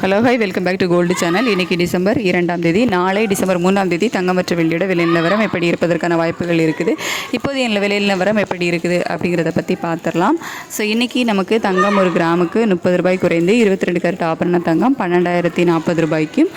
Hello hi, welcome back to gold channel. இன்றைக்கி December 2ஆம் தேதி, நாளை டிசம்பர் 3ஆம் தேதி தங்கம் மற்றும் வெள்ளியோட விலை நிலவரம் எப்படி இருப்பதற்கான வாய்ப்புகள் இருக்குது, இப்போது என் விலை நிலவரம் எப்படி இருக்குது அப்படிங்கிறத பற்றி பார்த்துடலாம். ஸோ இன்றைக்கி நமக்கு தங்கம் ஒரு கிராமுக்கு 30 ரூபாய் குறைந்து 22 கேரட் ஆபரண தங்கம் 12,040 ரூபாய்க்கும்,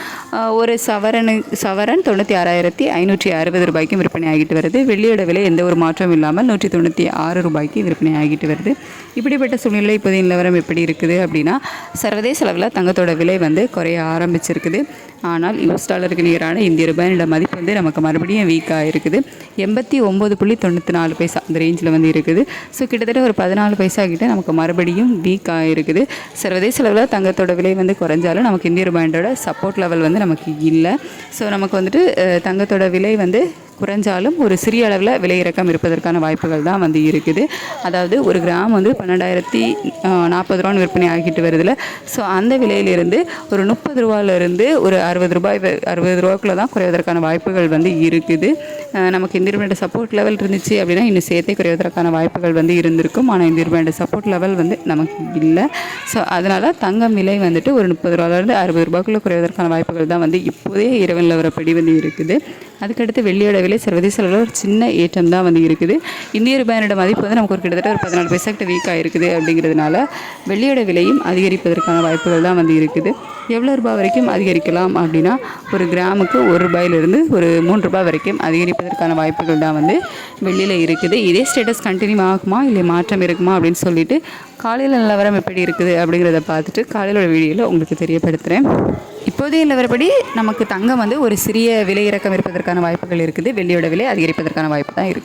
ஒரு சவரன் 96,560 ரூபாய்க்கும் விற்பனை ஆகிட்டு வருது. வெள்ளியோட விலை எந்த ஒரு மாற்றம் இல்லாமல் 196 ரூபாய்க்கு விற்பனை ஆகிட்டு வருது. இப்படிப்பட்ட சூழ்நிலை இப்போதைய நிலவரம் எப்படி இருக்குது அப்படின்னா, சர்வதேச அளவில் தங்கத்தோட விலை குறைய ஆரம்பிச்சிருக்குது. ஆனால் யூஎஸ் டாலருக்கு நிகரான இந்திய ரூபாயோட மதிப்பு நமக்கு மறுபடியும் வீக்காக இருக்குது. 89.94 பைசா அந்த ரேஞ்சில் இருக்குது. ஸோ கிட்டத்தட்ட ஒரு 14 பைசா கிட்ட நமக்கு மறுபடியும் வீக்காக இருக்குது. சர்வதேச அளவில் தங்கத்தோட விலை குறைஞ்சாலும் நமக்கு இந்திய ரூபாயோட சப்போர்ட் லெவல் நமக்கு இல்லை. ஸோ நமக்கு தங்கத்தோட விலை குறைஞ்சாலும் ஒரு சிறிய அளவில் விலை இறக்கம் இருப்பதற்கான வாய்ப்புகள் தான் இருக்குது. அதாவது ஒரு கிராம் 12,040 ரூபான்னு விற்பனை ஆகிட்டு வருதுல. ஸோ அந்த விலையிலிருந்து ஒரு 30 ரூபாயிலிருந்து ஒரு 60 ரூபாய்க்குள்ளே தான் குறைவதற்கான வாய்ப்புகள் இருக்குது. நமக்கு இந்திய ரூபாயோட சப்போர்ட் லெவல் இருந்துச்சு அப்படின்னா இன்னும் சேர்த்தே குறைவதற்கான வாய்ப்புகள் இருந்திருக்கும். ஆனால் இந்திய ரூபாயோட சப்போர்ட் லெவல் நமக்கு இல்லை. ஸோ அதனால் தங்கம் விலை ஒரு 30 ரூபாயிலிருந்து 60 ரூபாய்க்குள்ளே குறைவதற்கான வாய்ப்புகள் தான் இப்போதே இரவு நிலவரப்படி இருக்குது. அதுக்கடுத்து வெள்ளியோட விலை சர்வதேச அளவில் ஒரு சின்ன ஏற்றம் தான் இருக்குது. இந்திய ரூபாயோட மதிப்பு நமக்கு ஒரு கிட்டத்தட்ட ஒரு 14 பைசா கிட்ட வீக்காக இருக்குது. அப்படிங்கிறதுனால வெள்ளியோட விலையும் அதிகரிப்பதற்கான வாய்ப்புகள் தான் இருக்குது. எவ்வளோ ரூபாய் வரைக்கும் அதிகரிக்கலாம் அப்படின்னா, ஒரு கிராமுக்கு 1 ரூபாயிலிருந்து ஒரு 3 ரூபாய் வரைக்கும் அதிகரிப்பதற்கான வாய்ப்புகள் தான் வெள்ளியில் இருக்குது. இதே ஸ்டேட்டஸ் கண்டினியூ ஆகுமா இல்லை மாற்றம் இருக்குமா அப்படின்னு சொல்லிட்டு காலையில் நிலவரம் எப்படி இருக்குது அப்படிங்கிறத பார்த்துட்டு காலையிலோட வீடியோவில் உங்களுக்கு தெரியப்படுத்துகிறேன். இப்போதைய நிலவரப்படி நமக்கு தங்கம் ஒரு சிறிய விலை இறக்கம் இருப்பதற்கான வாய்ப்புகள் இருக்குது. வெள்ளியோட விலை அதிகரிப்பதற்கான வாய்ப்பு தான் இருக்குது.